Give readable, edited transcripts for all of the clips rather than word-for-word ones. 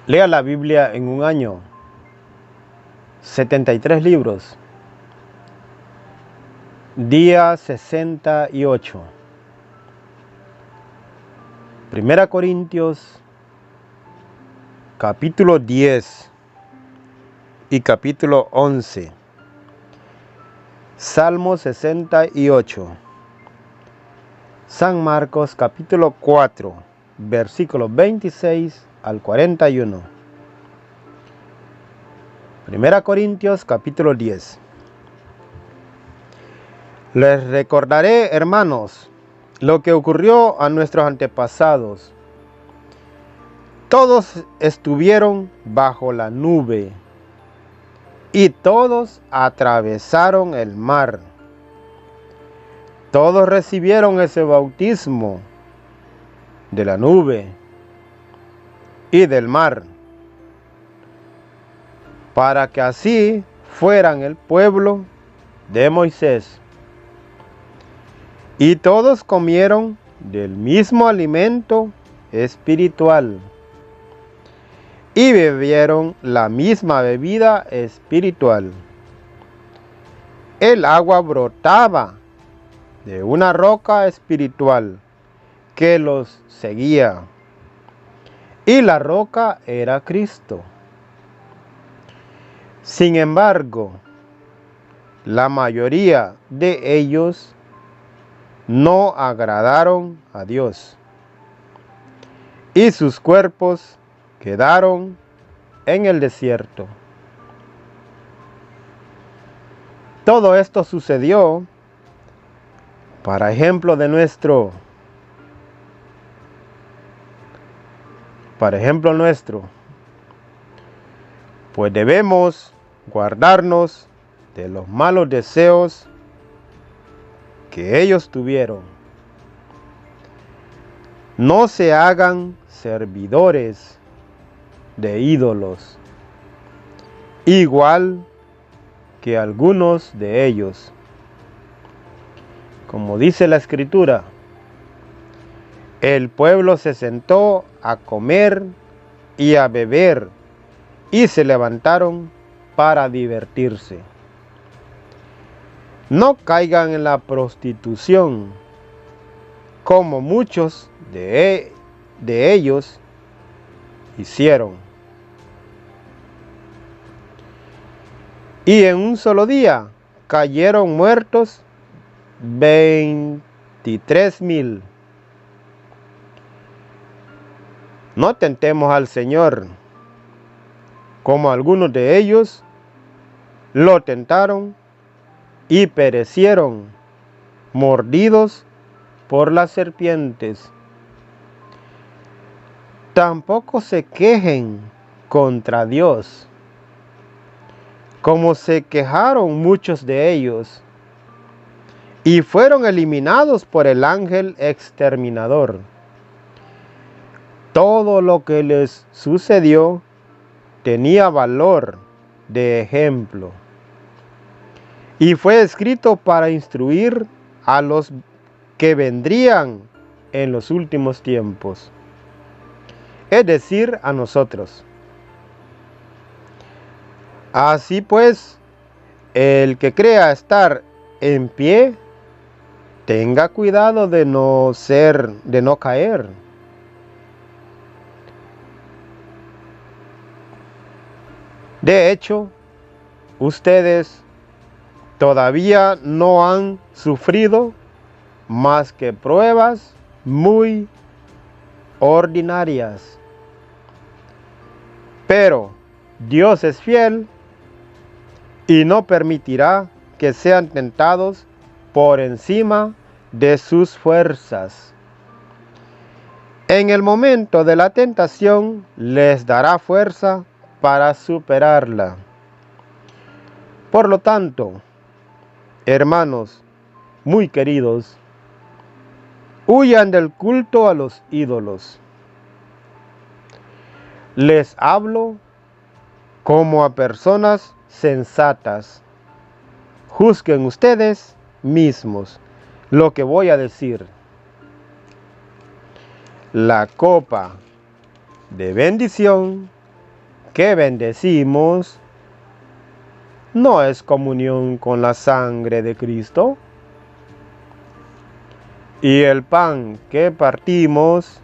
Lea la Biblia en un año. 73 libros. Día 68. Primera Corintios, capítulo 10 y capítulo 11. Salmo 68. San Marcos, capítulo 4, versículos 26 al 41. Primera Corintios, capítulo 10. Les recordaré, hermanos, lo que ocurrió a nuestros antepasados. Todos estuvieron bajo la nube y todos atravesaron el mar. Todos recibieron ese bautismo de la nube y del mar, para que así fueran el pueblo de Moisés. Y todos comieron del mismo alimento espiritual y bebieron la misma bebida espiritual. El agua brotaba de una roca espiritual que los seguía, y la roca era Cristo. Sin embargo, la mayoría de ellos no agradaron a Dios, y sus cuerpos quedaron en el desierto. Todo esto sucedió para ejemplo nuestro, pues debemos guardarnos de los malos deseos que ellos tuvieron. No se hagan servidores de ídolos, igual que algunos de ellos. Como dice la Escritura, el pueblo se sentó a comer y a beber y se levantaron para divertirse. No caigan en la prostitución, como muchos de ellos hicieron. Y en un solo día cayeron muertos 23,000. No tentemos al Señor, como algunos de ellos lo tentaron y perecieron, mordidos por las serpientes. Tampoco se quejen contra Dios, como se quejaron muchos de ellos, y fueron eliminados por el ángel exterminador. Todo lo que les sucedió tenía valor de ejemplo, y fue escrito para instruir a los que vendrían en los últimos tiempos, es decir, a nosotros. Así pues, el que crea estar en pie, tenga cuidado de no caer. De hecho, ustedes todavía no han sufrido más que pruebas muy ordinarias. Pero Dios es fiel y no permitirá que sean tentados por encima de sus fuerzas. En el momento de la tentación les dará fuerza para superarla. Por lo tanto, hermanos muy queridos, huyan del culto a los ídolos. Les hablo como a personas sensatas. Juzguen ustedes mismos lo que voy a decir. La copa de bendición que bendecimos no es comunión con la sangre de Cristo. Y el pan que partimos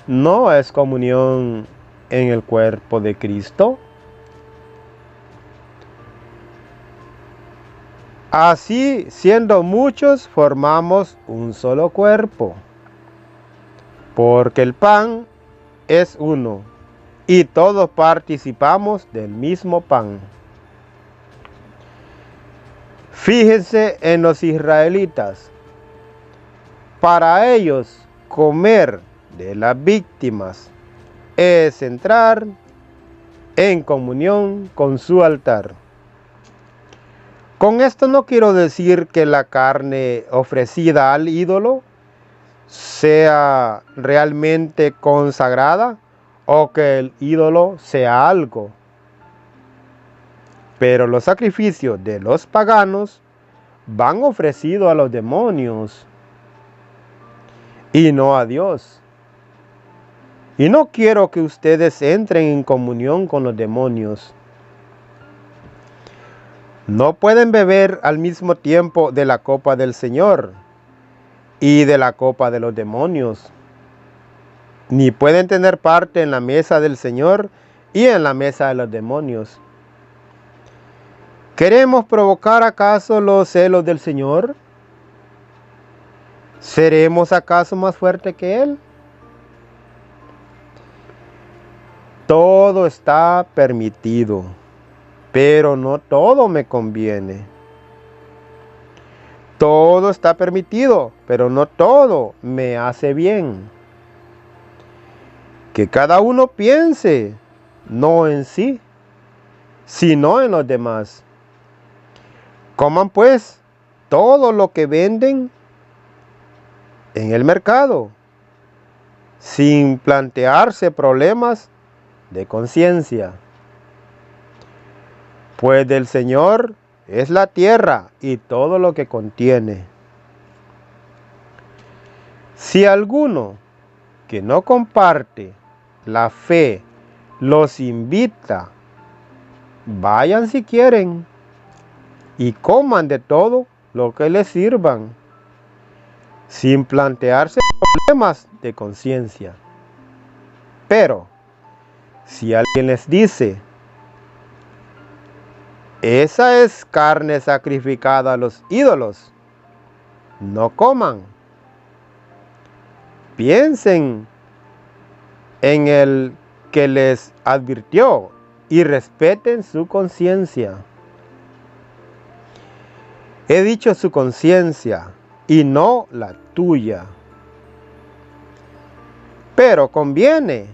no es comunión en el cuerpo de Cristo. Así, siendo muchos, formamos un solo cuerpo, porque el pan es uno, y todos participamos del mismo pan. Fíjense en los israelitas. Para ellos, comer de las víctimas es entrar en comunión con su altar. Con esto no quiero decir que la carne ofrecida al ídolo sea realmente consagrada o que el ídolo sea algo. Pero los sacrificios de los paganos van ofrecidos a los demonios y no a Dios. Y no quiero que ustedes entren en comunión con los demonios. No pueden beber al mismo tiempo de la copa del Señor y de la copa de los demonios. Ni pueden tener parte en la mesa del Señor y en la mesa de los demonios. ¿Queremos provocar acaso los celos del Señor? ¿Seremos acaso más fuertes que Él? Todo está permitido, pero no todo me conviene. Todo está permitido, pero no todo me hace bien. Que cada uno piense, no en sí, sino en los demás. Coman pues todo lo que venden en el mercado, sin plantearse problemas de conciencia. Pues del Señor es la tierra y todo lo que contiene. Si alguno que no comparte la fe los invita, vayan si quieren y coman de todo lo que les sirvan, sin plantearse problemas de conciencia. Pero si alguien les dice, esa es carne sacrificada a los ídolos, no coman. Piensen en el que les advirtió y respeten su conciencia. He dicho su conciencia y no la tuya. Pero conviene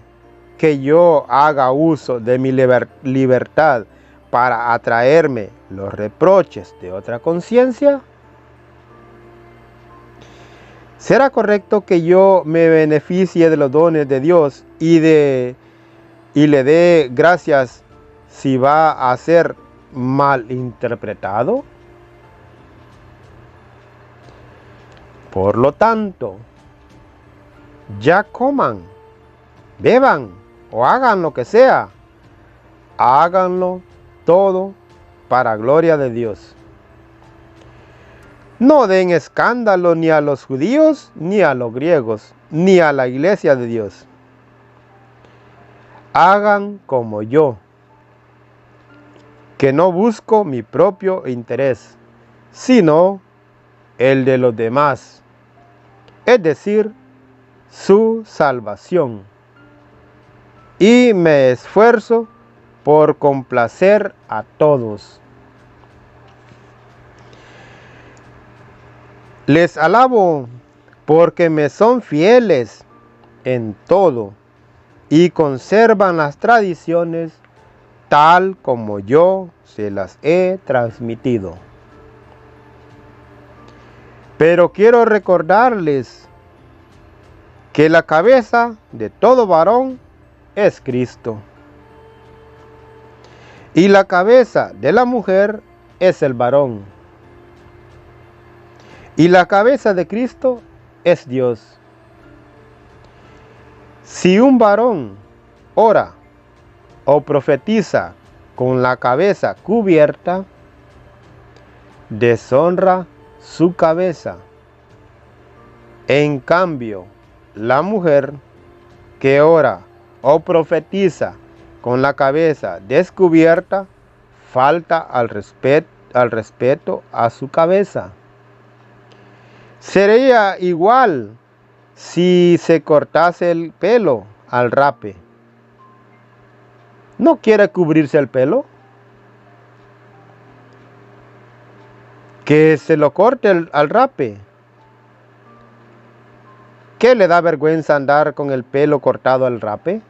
que yo haga uso de mi libertad para atraerme los reproches de otra conciencia. ¿Será correcto que yo me beneficie de los dones de Dios y le dé gracias si va a ser mal interpretado? Por lo tanto, ya coman, beban o hagan lo que sea, háganlo todo para gloria de Dios. No den escándalo ni a los judíos, ni a los griegos, ni a la iglesia de Dios. Hagan como yo, que no busco mi propio interés, sino el de los demás, es decir, su salvación. Y me esfuerzo por complacer a todos. Les alabo porque me son fieles en todo y conservan las tradiciones tal como yo se las he transmitido. Pero quiero recordarles que la cabeza de todo varón es Cristo. Y la cabeza de la mujer es el varón. Y la cabeza de Cristo es Dios. Si un varón ora, o profetiza con la cabeza cubierta, deshonra su cabeza. En cambio, la mujer que ora o profetiza con la cabeza descubierta, falta al respeto a su cabeza. Sería igual si se cortase el pelo al rape. ¿No quiere cubrirse el pelo? Que se lo corte al rape. ¿Qué le da vergüenza andar con el pelo cortado al rape?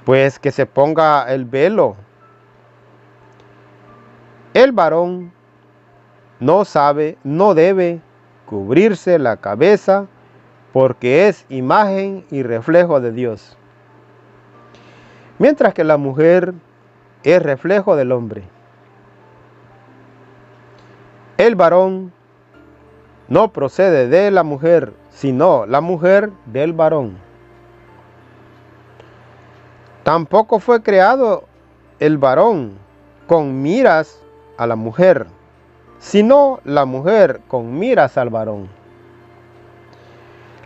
Pues que se ponga el velo. El varón no debe cubrirse la cabeza porque es imagen y reflejo de Dios. Mientras que la mujer es reflejo del hombre. El varón no procede de la mujer, sino la mujer del varón. Tampoco fue creado el varón con miras a la mujer, sino la mujer con miras al varón.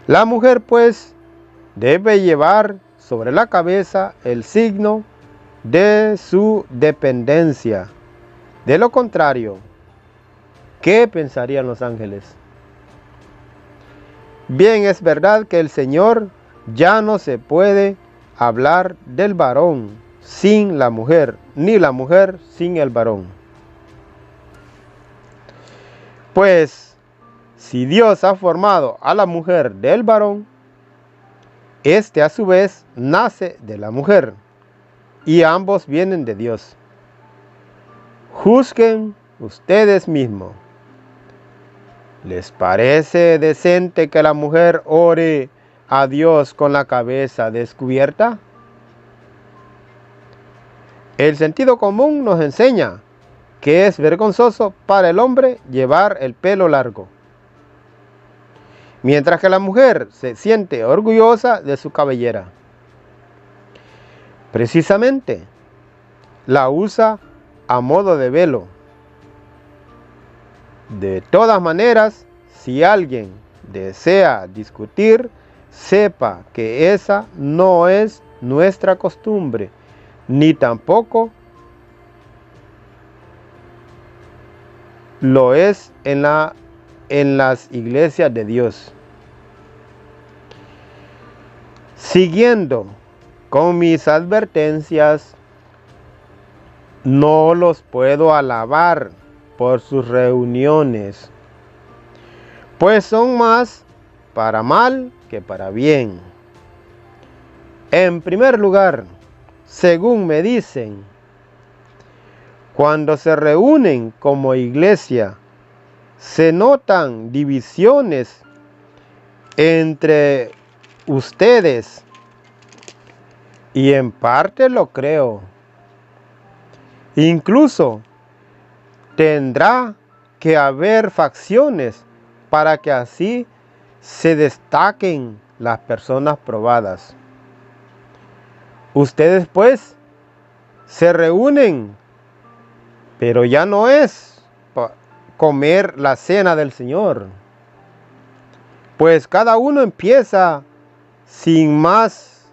La mujer, pues, debe llevar sobre la cabeza el signo de su dependencia. De lo contrario, ¿qué pensarían los ángeles? Bien, es verdad que el Señor ya no se puede hablar del varón sin la mujer, ni la mujer sin el varón. Pues, si Dios ha formado a la mujer del varón, este a su vez nace de la mujer, y ambos vienen de Dios. Juzguen ustedes mismos. ¿Les parece decente que la mujer ore a Dios con la cabeza descubierta? El sentido común nos enseña que es vergonzoso para el hombre llevar el pelo largo, mientras que la mujer se siente orgullosa de su cabellera. Precisamente, la usa a modo de velo. De todas maneras, si alguien desea discutir, sepa que esa no es nuestra costumbre, ni tampoco lo es en las iglesias de Dios. Siguiendo con mis advertencias, no los puedo alabar por sus reuniones, pues son más para mal que para bien. En primer lugar, según me dicen, cuando se reúnen como iglesia, se notan divisiones entre ustedes, y en parte lo creo. Incluso tendrá que haber facciones para que así se destaquen las personas probadas. Ustedes pues se reúnen, pero ya no es comer la cena del Señor, pues cada uno empieza sin más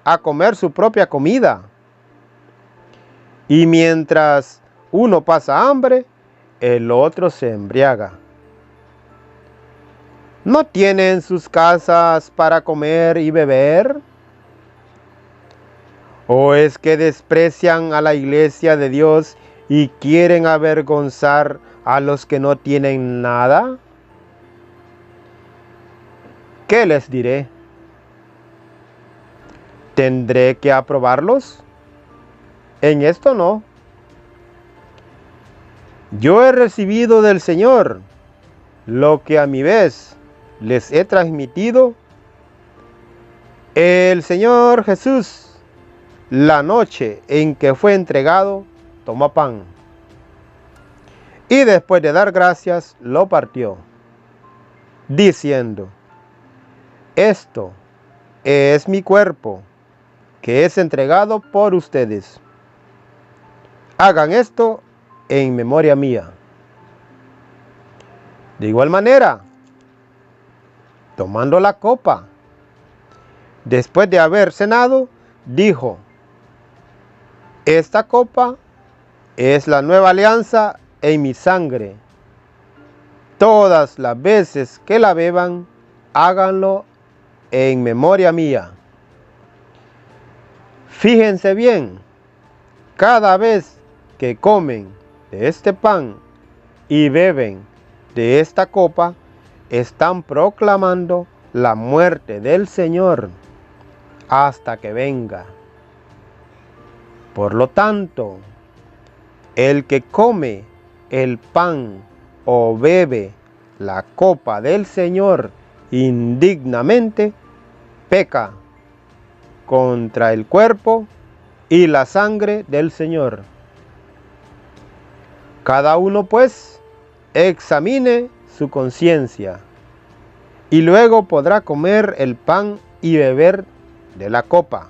a comer su propia comida. Y mientras uno pasa hambre, el otro se embriaga. ¿No tienen sus casas para comer y beber? ¿O es que desprecian a la iglesia de Dios y quieren avergonzar a los que no tienen nada? ¿Qué les diré? ¿Tendré que aprobarlos? En esto no. Yo he recibido del Señor lo que a mi vez les he transmitido. El Señor Jesús, la noche en que fue entregado, tomó pan y después de dar gracias lo partió, diciendo: esto es mi cuerpo, que es entregado por ustedes. Hagan esto en memoria mía. De igual manera, tomando la copa, después de haber cenado, dijo: esta copa es la nueva alianza en mi sangre. Todas las veces que la beban, háganlo en memoria mía. Fíjense bien, cada vez que comen de este pan y beben de esta copa, están proclamando la muerte del Señor hasta que venga. Por lo tanto, el que come el pan o bebe la copa del Señor indignamente, peca contra el cuerpo y la sangre del Señor. Cada uno, pues, examine su conciencia, y luego podrá comer el pan y beber de la copa.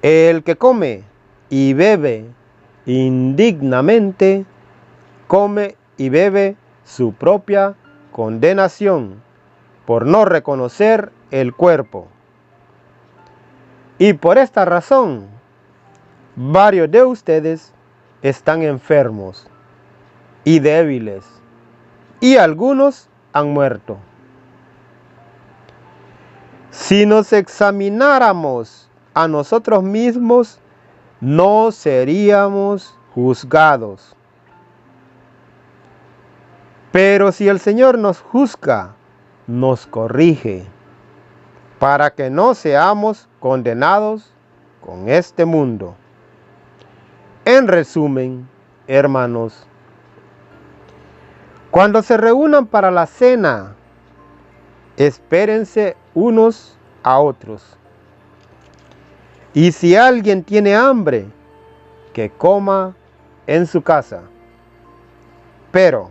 El que come y bebe indignamente, come y bebe su propia condenación por no reconocer el cuerpo. Y por esta razón, varios de ustedes están enfermos y débiles, y algunos han muerto. Si nos examináramos a nosotros mismos, no seríamos juzgados. Pero si el Señor nos juzga, nos corrige, para que no seamos condenados con este mundo. En resumen, hermanos, cuando se reúnan para la cena, espérense unos a otros. Y si alguien tiene hambre, que coma en su casa. Pero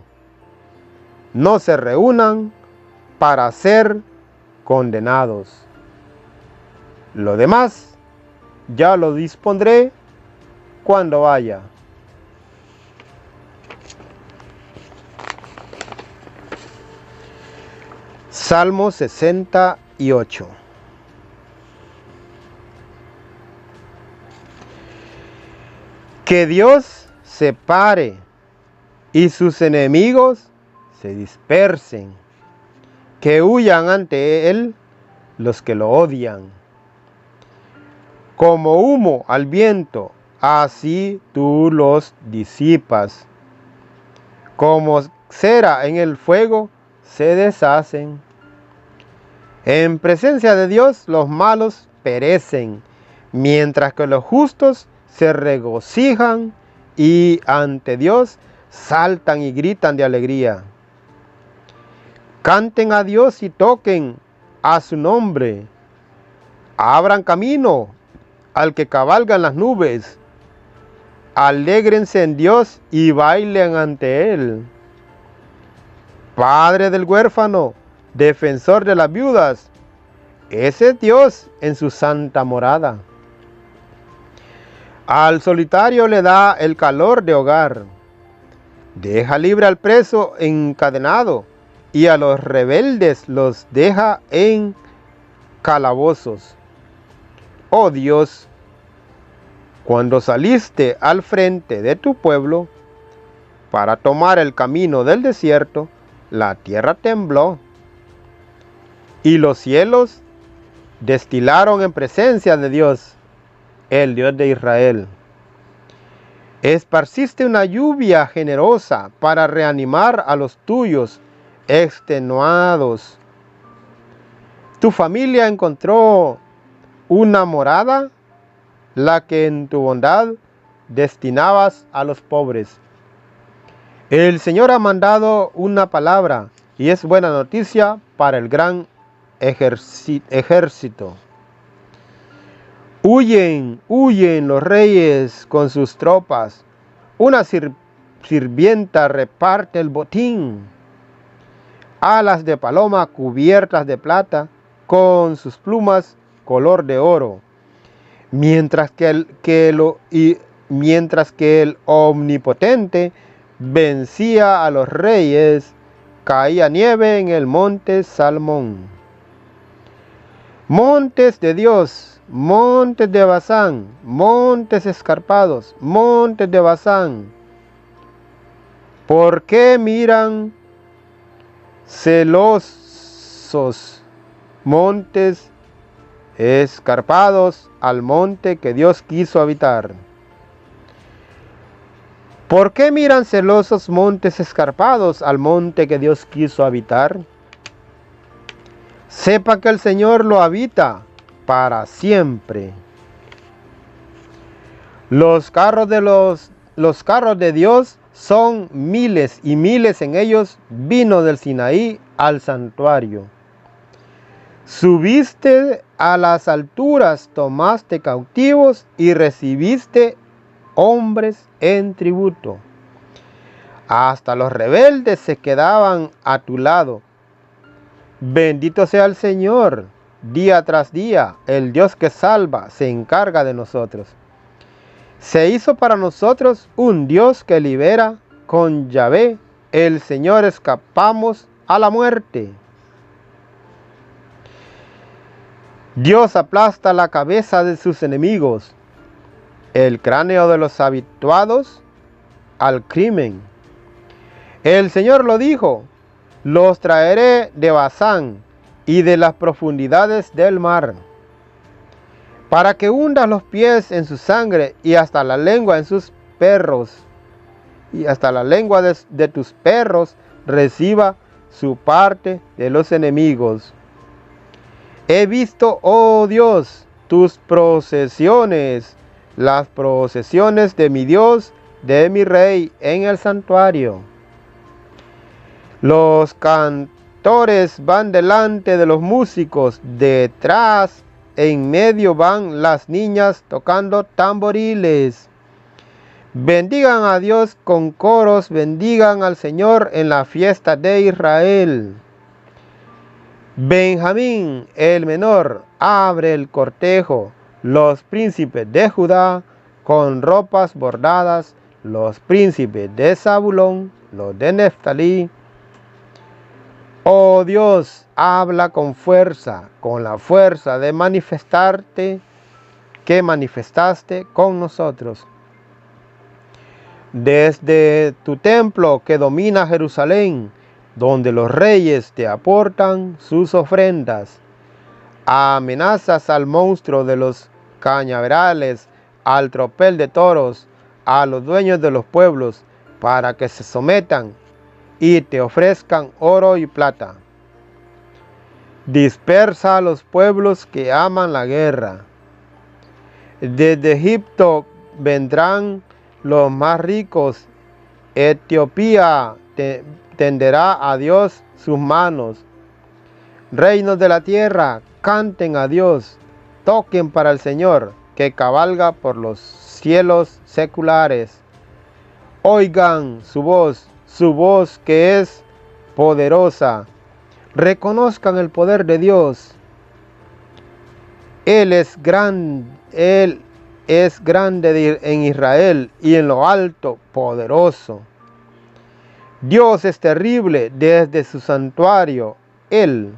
no se reúnan para ser condenados. Lo demás ya lo dispondré cuando vaya. Salmo 68. Que Dios se pare y sus enemigos se dispersen, que huyan ante Él los que lo odian. Como humo al viento, así tú los disipas. Como cera en el fuego, se deshacen. En presencia de Dios los malos perecen, mientras que los justos se regocijan y ante Dios saltan y gritan de alegría. Canten a Dios y toquen a su nombre. Abran camino al que cabalga en las nubes. Alégrense en Dios y bailen ante Él. Padre del huérfano, defensor de las viudas, ese es Dios en su santa morada. Al solitario le da el calor de hogar. Deja libre al preso encadenado y a los rebeldes los deja en calabozos. Oh Dios, cuando saliste al frente de tu pueblo para tomar el camino del desierto, la tierra tembló y los cielos destilaron en presencia de Dios, el Dios de Israel. Esparciste una lluvia generosa para reanimar a los tuyos extenuados. Tu familia encontró una morada, la que en tu bondad destinabas a los pobres. El Señor ha mandado una palabra y es buena noticia para el gran ejército. Huyen, huyen los reyes con sus tropas. Una sirvienta reparte el botín. Alas de paloma cubiertas de plata, con sus plumas color de oro, mientras que el Omnipotente vencía a los reyes, caía nieve en el monte Salmón. Montes de Dios, montes de Basán, montes escarpados, montes de Basán, ¿por qué miran celosos montes escarpados al monte que Dios quiso habitar? ¿Por qué miran celosos montes escarpados al monte que Dios quiso habitar? Sepa que el Señor lo habita para siempre. Los carros de Dios son miles y miles, en ellos vino del Sinaí al santuario. Subiste a las alturas, tomaste cautivos y recibiste hombres en tributo. Hasta los rebeldes se quedaban a tu lado. Bendito sea el Señor, día tras día, el Dios que salva, se encarga de nosotros. Se hizo para nosotros un Dios que libera. Con Yahvé, el Señor, escapamos a la muerte. Dios aplasta la cabeza de sus enemigos, el cráneo de los habituados al crimen. El Señor lo dijo: los traeré de Basán y de las profundidades del mar, para que hundas los pies en su sangre y hasta la lengua en sus perros, y hasta la lengua de tus perros reciba su parte de los enemigos. He visto, oh Dios, tus procesiones, las procesiones de mi Dios, de mi Rey, en el santuario. Los cantores van delante de los músicos, detrás, en medio van las niñas tocando tamboriles. Bendigan a Dios con coros, bendigan al Señor en la fiesta de Israel. Benjamín, el menor, abre el cortejo, los príncipes de Judá con ropas bordadas, los príncipes de Zabulón, los de Neftalí. Oh Dios, habla con fuerza, con la fuerza de manifestarte, que manifestaste con nosotros. Desde tu templo que domina Jerusalén, donde los reyes te aportan sus ofrendas, amenazas al monstruo de los cañaverales, al tropel de toros, a los dueños de los pueblos, para que se sometan y te ofrezcan oro y plata. Dispersa a los pueblos que aman la guerra. Desde Egipto vendrán los más ricos. Etiopía tenderá a Dios sus manos. Reinos de la tierra, canten a Dios, toquen para el Señor, que cabalga por los cielos seculares. Oigan su voz que es poderosa. Reconozcan el poder de Dios. Él es grande en Israel y en lo alto poderoso. Dios es terrible desde su santuario. Él,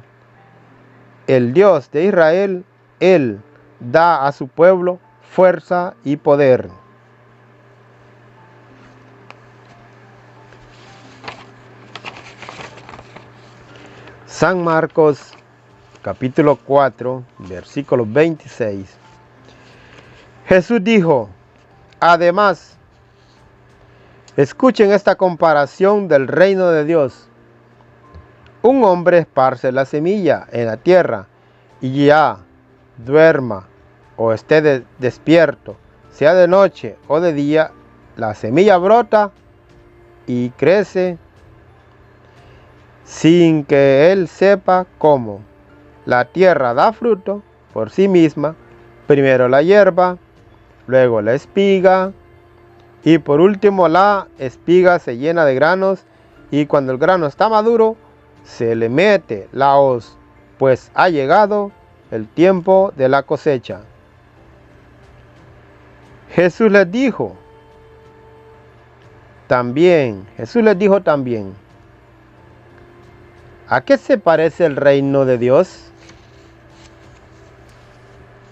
el Dios de Israel, Él da a su pueblo fuerza y poder. San Marcos, capítulo 4, versículo 26. Jesús dijo, además, escuchen esta comparación del reino de Dios. Un hombre esparce la semilla en la tierra y ya duerma o esté despierto, sea de noche o de día, la semilla brota y crece sin que él sepa cómo. La tierra da fruto por sí misma, primero la hierba, luego la espiga, y por último la espiga se llena de granos, y cuando el grano está maduro, se le mete la hoz, pues ha llegado el tiempo de la cosecha. Jesús les dijo también, ¿a qué se parece el reino de Dios?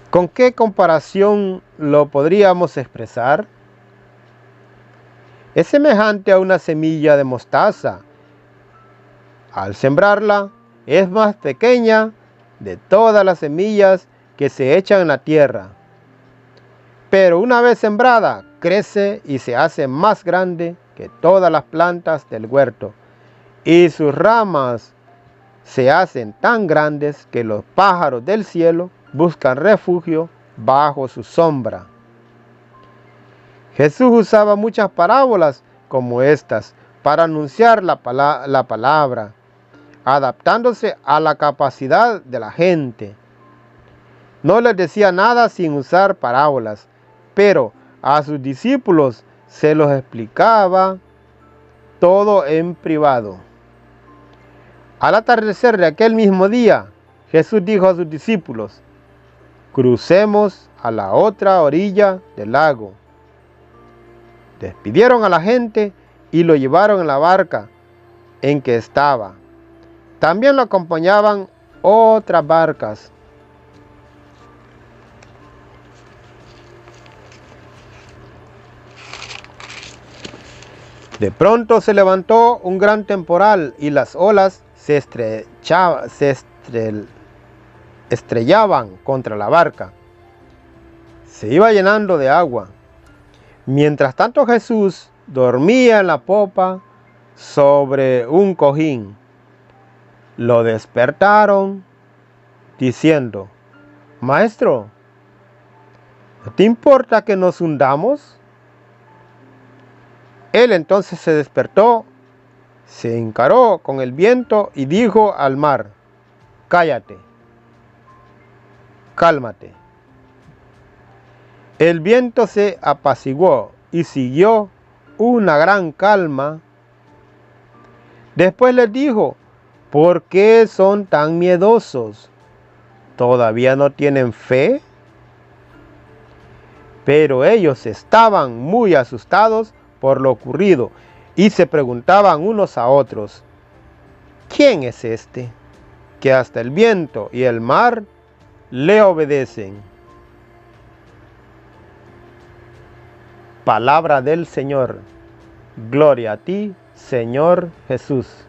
¿Con qué comparación lo podríamos expresar? Es semejante a una semilla de mostaza. Al sembrarla, es más pequeña de todas las semillas que se echan en la tierra. Pero una vez sembrada, crece y se hace más grande que todas las plantas del huerto. Y sus ramas se hacen tan grandes que los pájaros del cielo buscan refugio bajo su sombra. Jesús usaba muchas parábolas como estas para anunciar la palabra, adaptándose a la capacidad de la gente. No les decía nada sin usar parábolas, pero a sus discípulos se los explicaba todo en privado. Al atardecer de aquel mismo día, Jesús dijo a sus discípulos: crucemos a la otra orilla del lago. Despidieron a la gente y lo llevaron en la barca en que estaba. También lo acompañaban otras barcas. De pronto se levantó un gran temporal y las olas se estrellaban contra la barca. Se iba llenando de agua. Mientras tanto Jesús dormía en la popa sobre un cojín. Lo despertaron diciendo: Maestro, ¿no te importa que nos hundamos? Él entonces se despertó, se encaró con el viento y dijo al mar: cállate, cálmate. El viento se apaciguó y siguió una gran calma. Después les dijo: ¿por qué son tan miedosos? ¿Todavía no tienen fe? Pero ellos estaban muy asustados por lo ocurrido y se preguntaban unos a otros: ¿quién es este que hasta el viento y el mar le obedecen? Palabra del Señor. Gloria a ti, Señor Jesús.